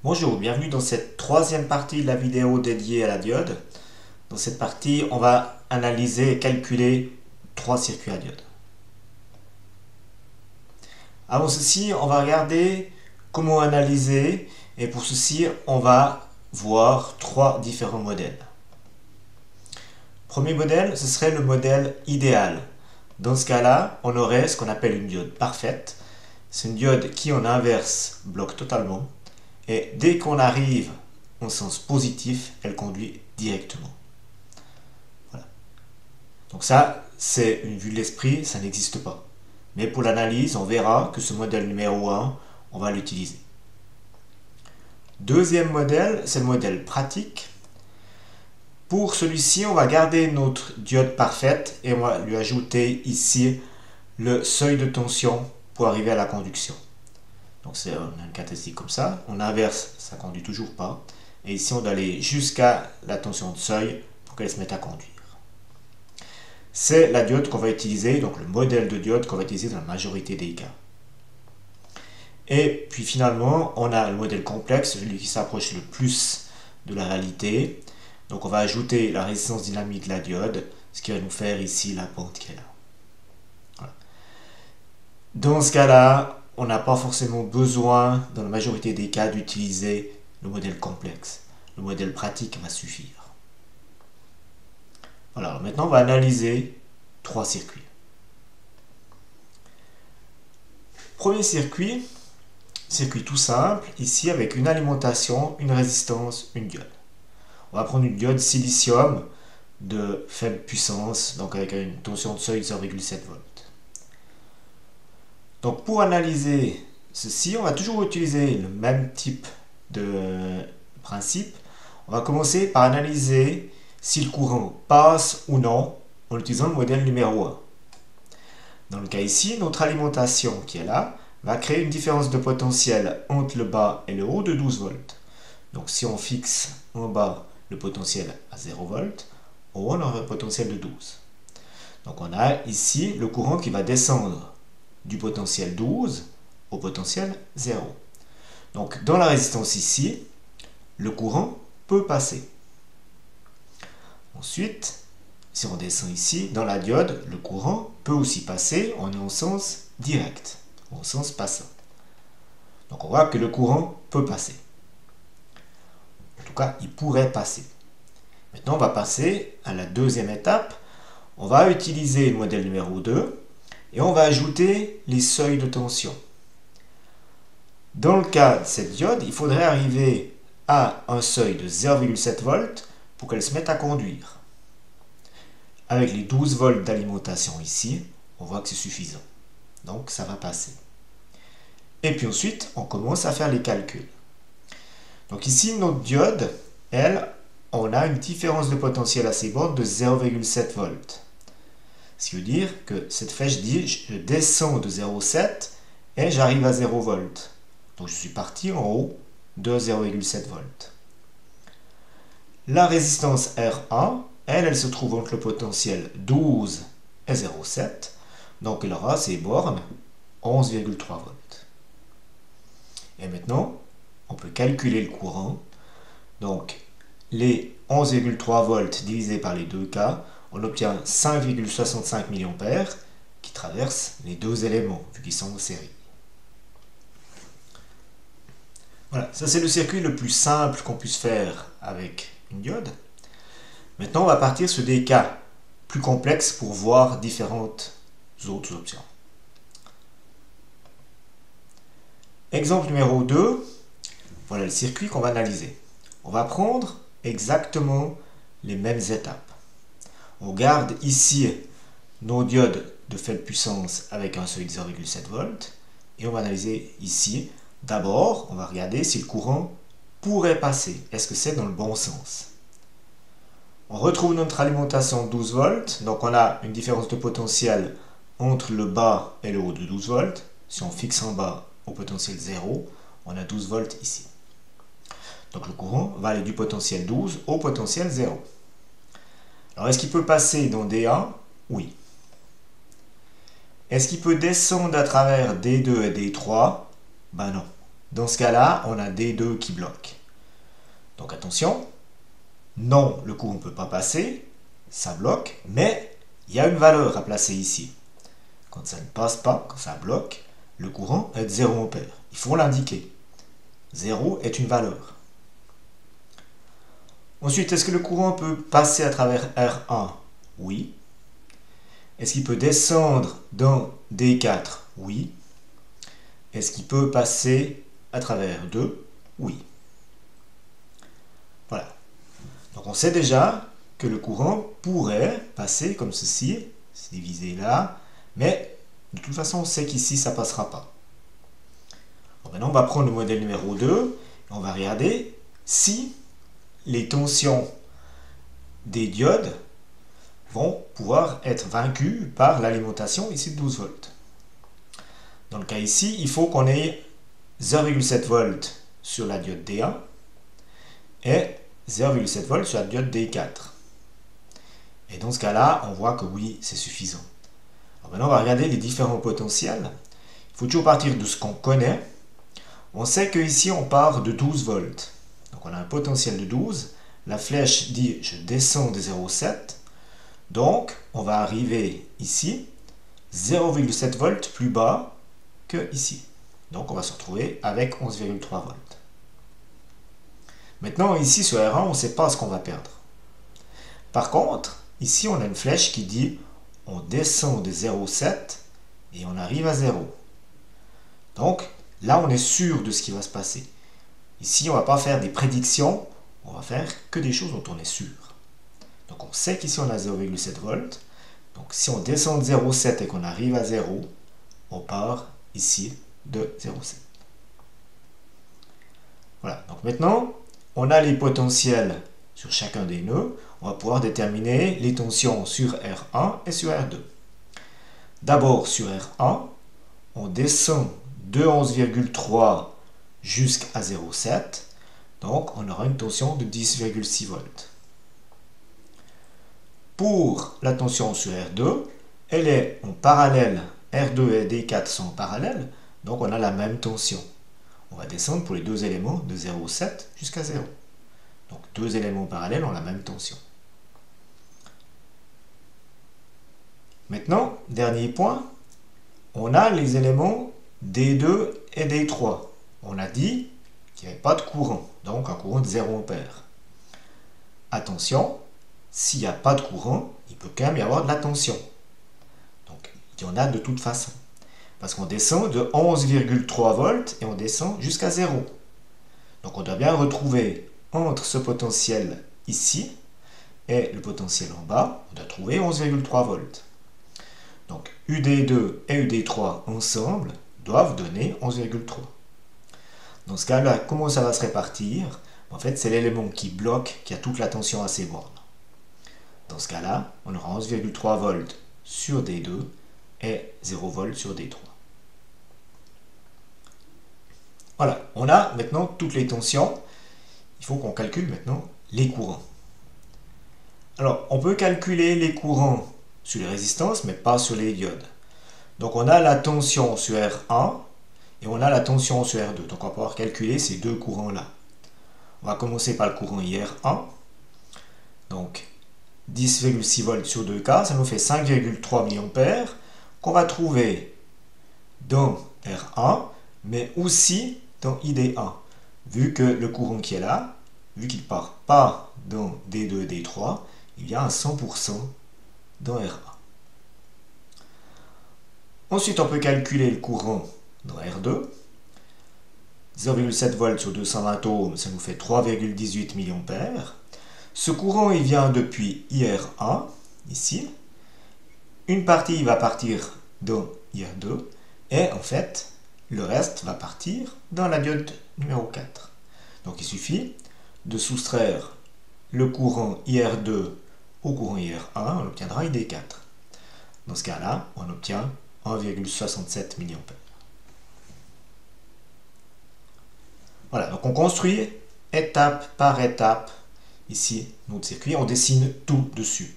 Bonjour, bienvenue dans cette troisième partie de la vidéo dédiée à la diode. Dans cette partie, on va analyser et calculer trois circuits à diode. Avant ceci, on va regarder comment analyser et pour ceci, on va voir trois différents modèles. Premier modèle, ce serait le modèle idéal. Dans ce cas-là, on aurait ce qu'on appelle une diode parfaite. C'est une diode qui en inverse bloque totalement. Et dès qu'on arrive en sens positif, elle conduit directement. Voilà. Donc ça, c'est une vue de l'esprit, ça n'existe pas. Mais pour l'analyse, on verra que ce modèle numéro 1, on va l'utiliser. Deuxième modèle, c'est le modèle pratique. Pour celui-ci, on va garder notre diode parfaite et on va lui ajouter ici le seuil de tension pour arriver à la conduction. Donc c'est un caractéristique comme ça. On inverse, ça ne conduit toujours pas. Et ici, on doit aller jusqu'à la tension de seuil pour qu'elle se mette à conduire. C'est la diode qu'on va utiliser, donc le modèle de diode qu'on va utiliser dans la majorité des cas. Et puis finalement, on a le modèle complexe, celui qui s'approche le plus de la réalité. Donc on va ajouter la résistance dynamique de la diode, ce qui va nous faire ici la pente qui est là. Voilà. Dans ce cas-là, on n'a pas forcément besoin, dans la majorité des cas, d'utiliser le modèle complexe. Le modèle pratique va suffire. Voilà, alors maintenant on va analyser trois circuits. Premier circuit tout simple, ici avec une alimentation, une résistance, une diode. On va prendre une diode silicium de faible puissance, donc avec une tension de seuil de 0,7 volts. Donc pour analyser ceci, on va toujours utiliser le même type de principe. On va commencer par analyser si le courant passe ou non en utilisant le modèle numéro 1. Dans le cas ici, notre alimentation qui est là va créer une différence de potentiel entre le bas et le haut de 12 volts. Donc si on fixe en bas le potentiel à 0 volts, en haut on aura un potentiel de 12. Donc on a ici le courant qui va descendre du potentiel 12 au potentiel 0. Donc dans la résistance ici, le courant peut passer. Ensuite, si on descend ici, dans la diode, le courant peut aussi passer, on est en sens direct, en sens passant. Donc on voit que le courant peut passer. En tout cas, il pourrait passer. Maintenant, on va passer à la deuxième étape. On va utiliser le modèle numéro 2 et on va ajouter les seuils de tension. Dans le cas de cette diode, il faudrait arriver à un seuil de 0,7 volts pour qu'elle se mette à conduire. Avec les 12 volts d'alimentation ici, on voit que c'est suffisant. Donc ça va passer. Et puis ensuite, on commence à faire les calculs. Donc ici, notre diode, elle, on a une différence de potentiel à ses bornes de 0,7 volts. Ce qui veut dire que cette flèche dit, je descends de 0,7 et j'arrive à 0 volts. Donc je suis parti en haut de 0,7 volts. La résistance R1, elle se trouve entre le potentiel 12 et 0,7. Donc elle aura ses bornes 11,3 volts. Et maintenant, on peut calculer le courant. Donc les 11,3 volts divisés par les 2K, on obtient 5,65 mA qui traversent les deux éléments, vu qu'ils sont en série. Voilà, ça c'est le circuit le plus simple qu'on puisse faire avec une diode. Maintenant, on va partir sur des cas plus complexes pour voir différentes autres options. Exemple numéro 2, voilà le circuit qu'on va analyser. On va prendre exactement les mêmes étapes. On garde ici nos diodes de faible puissance avec un seuil de 0,7 volts et on va analyser ici. D'abord, on va regarder si le courant pourrait passer. Est-ce que c'est dans le bon sens? On retrouve notre alimentation 12 volts, donc on a une différence de potentiel entre le bas et le haut de 12 volts. Si on fixe en bas au potentiel 0, on a 12 volts ici. Donc le courant va aller du potentiel 12 au potentiel 0. Alors est-ce qu'il peut passer dans D1? Oui. Est-ce qu'il peut descendre à travers D2 et D3? Ben non. Dans ce cas-là, on a D2 qui bloque. Donc attention, non, le courant ne peut pas passer, ça bloque, mais il y a une valeur à placer ici. Quand ça ne passe pas, quand ça bloque, le courant est de 0 ampère. Il faut l'indiquer. 0 est une valeur. Ensuite, est-ce que le courant peut passer à travers R1? Oui. Est-ce qu'il peut descendre dans D4? Oui. Est-ce qu'il peut passer à travers 2? Oui. Voilà. Donc on sait déjà que le courant pourrait passer comme ceci, c'est divisé là, mais de toute façon on sait qu'ici ça ne passera pas. Bon, maintenant on va prendre le modèle numéro 2 et on va regarder si les tensions des diodes vont pouvoir être vaincues par l'alimentation ici de 12 volts. Dans le cas ici, il faut qu'on ait 0,7 volts sur la diode D1 et 0,7 volts sur la diode D4. Et dans ce cas-là, on voit que oui, c'est suffisant. Alors maintenant, on va regarder les différents potentiels. Il faut toujours partir de ce qu'on connaît. On sait qu'ici, on part de 12 volts. Donc on a un potentiel de 12. La flèche dit je descends de 0,7. Donc, on va arriver ici, 0,7 volts plus bas que ici. Donc, on va se retrouver avec 11,3 volts. Maintenant, ici, sur R1, on ne sait pas ce qu'on va perdre. Par contre, ici, on a une flèche qui dit on descend de 0,7 et on arrive à 0. Donc, là, on est sûr de ce qui va se passer. Ici, on ne va pas faire des prédictions, on va faire que des choses dont on est sûr. Donc on sait qu'ici on a 0,7 volts. Donc si on descend de 0,7 et qu'on arrive à 0, on part ici de 0,7. Voilà, donc maintenant on a les potentiels sur chacun des nœuds. On va pouvoir déterminer les tensions sur R1 et sur R2. D'abord sur R1, on descend de 11,3 jusqu'à 0,7. Donc on aura une tension de 10,6 volts. Pour la tension sur R2, elle est en parallèle. R2 et D4 sont en parallèle, donc on a la même tension. On va descendre pour les deux éléments de 0,7 jusqu'à 0. Donc deux éléments parallèles ont la même tension. Maintenant, dernier point, on a les éléments D2 et D3. On a dit qu'il n'y avait pas de courant, donc un courant de 0 ampère. Attention, s'il n'y a pas de courant, il peut quand même y avoir de la tension. Donc, il y en a de toute façon. Parce qu'on descend de 11,3 volts et on descend jusqu'à 0. Donc, on doit bien retrouver entre ce potentiel ici et le potentiel en bas, on doit trouver 11,3 volts. Donc, UD2 et UD3 ensemble doivent donner 11,3. Dans ce cas-là, comment ça va se répartir? En fait, c'est l'élément qui bloque, qui a toute la tension à ses bornes. Dans ce cas-là, on aura 11,3 volts sur D2 et 0 volts sur D3. Voilà, on a maintenant toutes les tensions. Il faut qu'on calcule maintenant les courants. Alors, on peut calculer les courants sur les résistances, mais pas sur les diodes. Donc, on a la tension sur R1 et on a la tension sur R2. Donc, on va pouvoir calculer ces deux courants-là. On va commencer par le courant IR1. Donc, 10,6 volts sur 2K, ça nous fait 5,3 mA qu'on va trouver dans R1, mais aussi dans ID1. Vu que le courant qui est là, vu qu'il ne part pas dans D2 et D3, il vient à 100% dans R1. Ensuite, on peut calculer le courant dans R2. 0,7 volts sur 220 ohms, ça nous fait 3,18 mA. Ce courant, il vient depuis IR1, ici. Une partie va partir dans IR2, et en fait, le reste va partir dans la diode numéro 4. Donc il suffit de soustraire le courant IR2 au courant IR1, on obtiendra ID4. Dans ce cas-là, on obtient 1,67 mA. Voilà, donc on construit étape par étape ici notre circuit, on dessine tout dessus.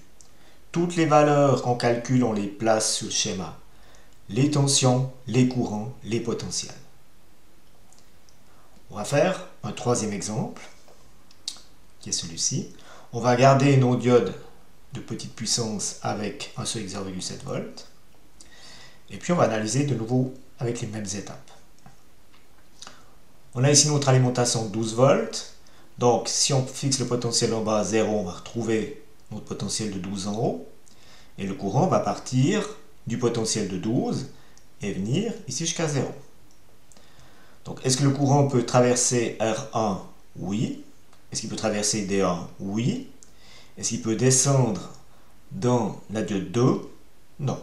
Toutes les valeurs qu'on calcule, on les place sur le schéma. Les tensions, les courants, les potentiels. On va faire un troisième exemple, qui est celui-ci. On va garder nos diodes de petite puissance avec un seuil de 0,7 volts. Et puis on va analyser de nouveau avec les mêmes étapes. On a ici notre alimentation 12 volts. Donc si on fixe le potentiel en bas à 0, on va retrouver notre potentiel de 12 en haut. Et le courant va partir du potentiel de 12 et venir ici jusqu'à 0. Donc est-ce que le courant peut traverser R1? Oui. Est-ce qu'il peut traverser D1? Oui. Est-ce qu'il peut descendre dans la diode 2? Non.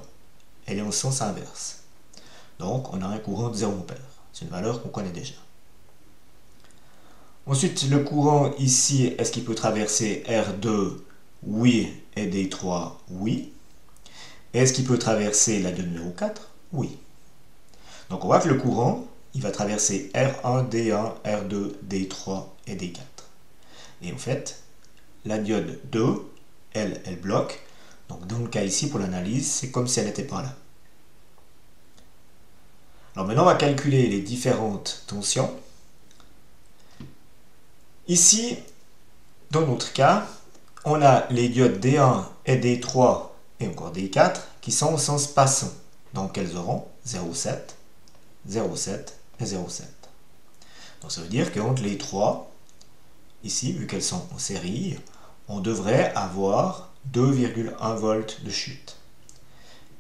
Elle est en sens inverse. Donc on a un courant de 0 ampère. C'est une valeur qu'on connaît déjà. Ensuite, le courant ici, est-ce qu'il peut traverser R2? Oui. Et D3? Oui. Est-ce qu'il peut traverser la diode numéro 4? Oui. Donc on voit que le courant, il va traverser R1, D1, R2, D3 et D4. Et en fait, la diode 2, elle bloque. Donc dans le cas ici, pour l'analyse, c'est comme si elle n'était pas là. Alors maintenant, on va calculer les différentes tensions. Ici, dans notre cas, on a les diodes D1 et D3 et encore D4 qui sont au sens passant. Donc elles auront 0,7, 0,7 et 0,7. Donc ça veut dire qu'entre les trois, ici, vu qu'elles sont en série, on devrait avoir 2,1 volts de chute.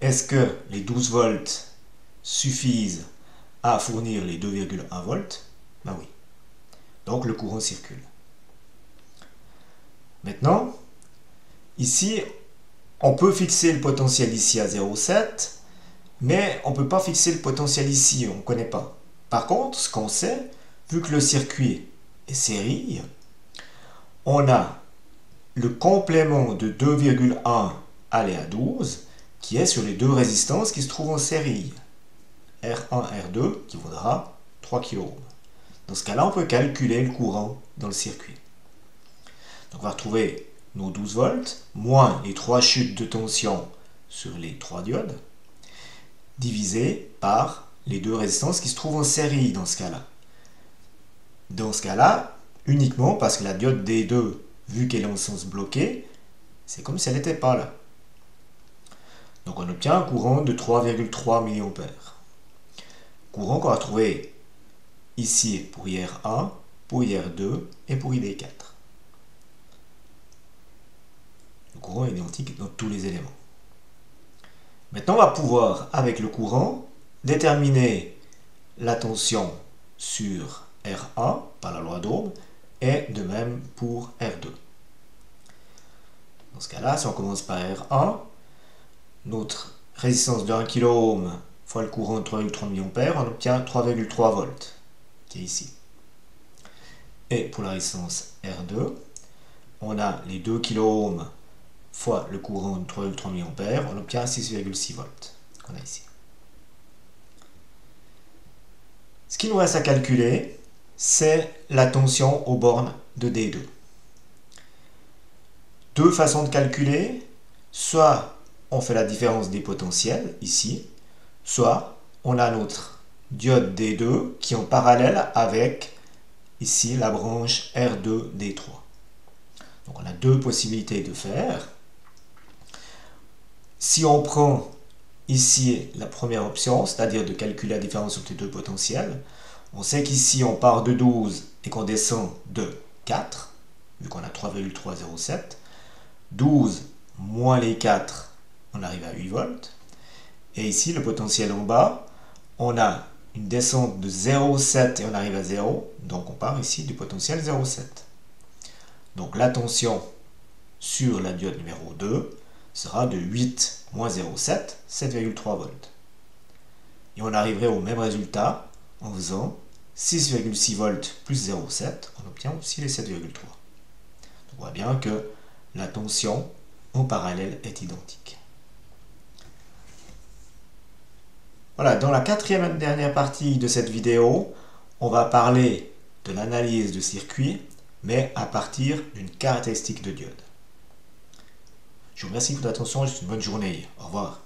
Est-ce que les 12 volts suffisent à fournir les 2,1 volts? Ben oui. Donc le courant circule. Maintenant, ici, on peut fixer le potentiel ici à 0,7, mais on ne peut pas fixer le potentiel ici, on ne connaît pas. Par contre, ce qu'on sait, vu que le circuit est série, on a le complément de 2,1 aller à 12 qui est sur les deux résistances qui se trouvent en série. R1, R2 qui vaudra 3 kΩ. Dans ce cas-là, on peut calculer le courant dans le circuit. Donc on va retrouver nos 12 volts moins les 3 chutes de tension sur les 3 diodes divisé par les deux résistances qui se trouvent en série dans ce cas-là. Dans ce cas-là, uniquement parce que la diode D2, vu qu'elle est en sens bloqué, c'est comme si elle n'était pas là. Donc on obtient un courant de 3,3 mA. Courant qu'on va trouver ici pour IR1, pour IR2 et pour ID4. Le courant est identique dans tous les éléments. Maintenant, on va pouvoir, avec le courant, déterminer la tension sur R1 par la loi d'Ohm et de même pour R2. Dans ce cas-là, si on commence par R1, notre résistance de 1 kΩ fois le courant de 3,3 mA, on obtient 3,3 volts, qui est ici. Et pour la résistance R2, on a les 2 kΩ fois le courant de 3,3 mA, on obtient 6,6 volts, qu'on a ici. Ce qui nous reste à calculer, c'est la tension aux bornes de D2. Deux façons de calculer, soit on fait la différence des potentiels, ici, soit on a notre diode D2 qui est en parallèle avec, ici, la branche R2D3. Donc on a deux possibilités de faire. Si on prend ici la première option, c'est-à-dire de calculer la différence entre les deux potentiels, on sait qu'ici on part de 12 et qu'on descend de 4, vu qu'on a 3,307. 12 moins les 4, on arrive à 8 volts. Et ici, le potentiel en bas, on a une descente de 0,7 et on arrive à 0. Donc on part ici du potentiel 0,7. Donc la tension sur la diode numéro 2 sera de 8 moins 0,7, 7,3 volts. Et on arriverait au même résultat en faisant 6,6 volts plus 0,7, on obtient aussi les 7,3. On voit bien que la tension en parallèle est identique. Voilà, dans la quatrième et dernière partie de cette vidéo, on va parler de l'analyse de circuit, mais à partir d'une caractéristique de diode. Je vous remercie pour votre attention et je vous souhaite une bonne journée. Au revoir.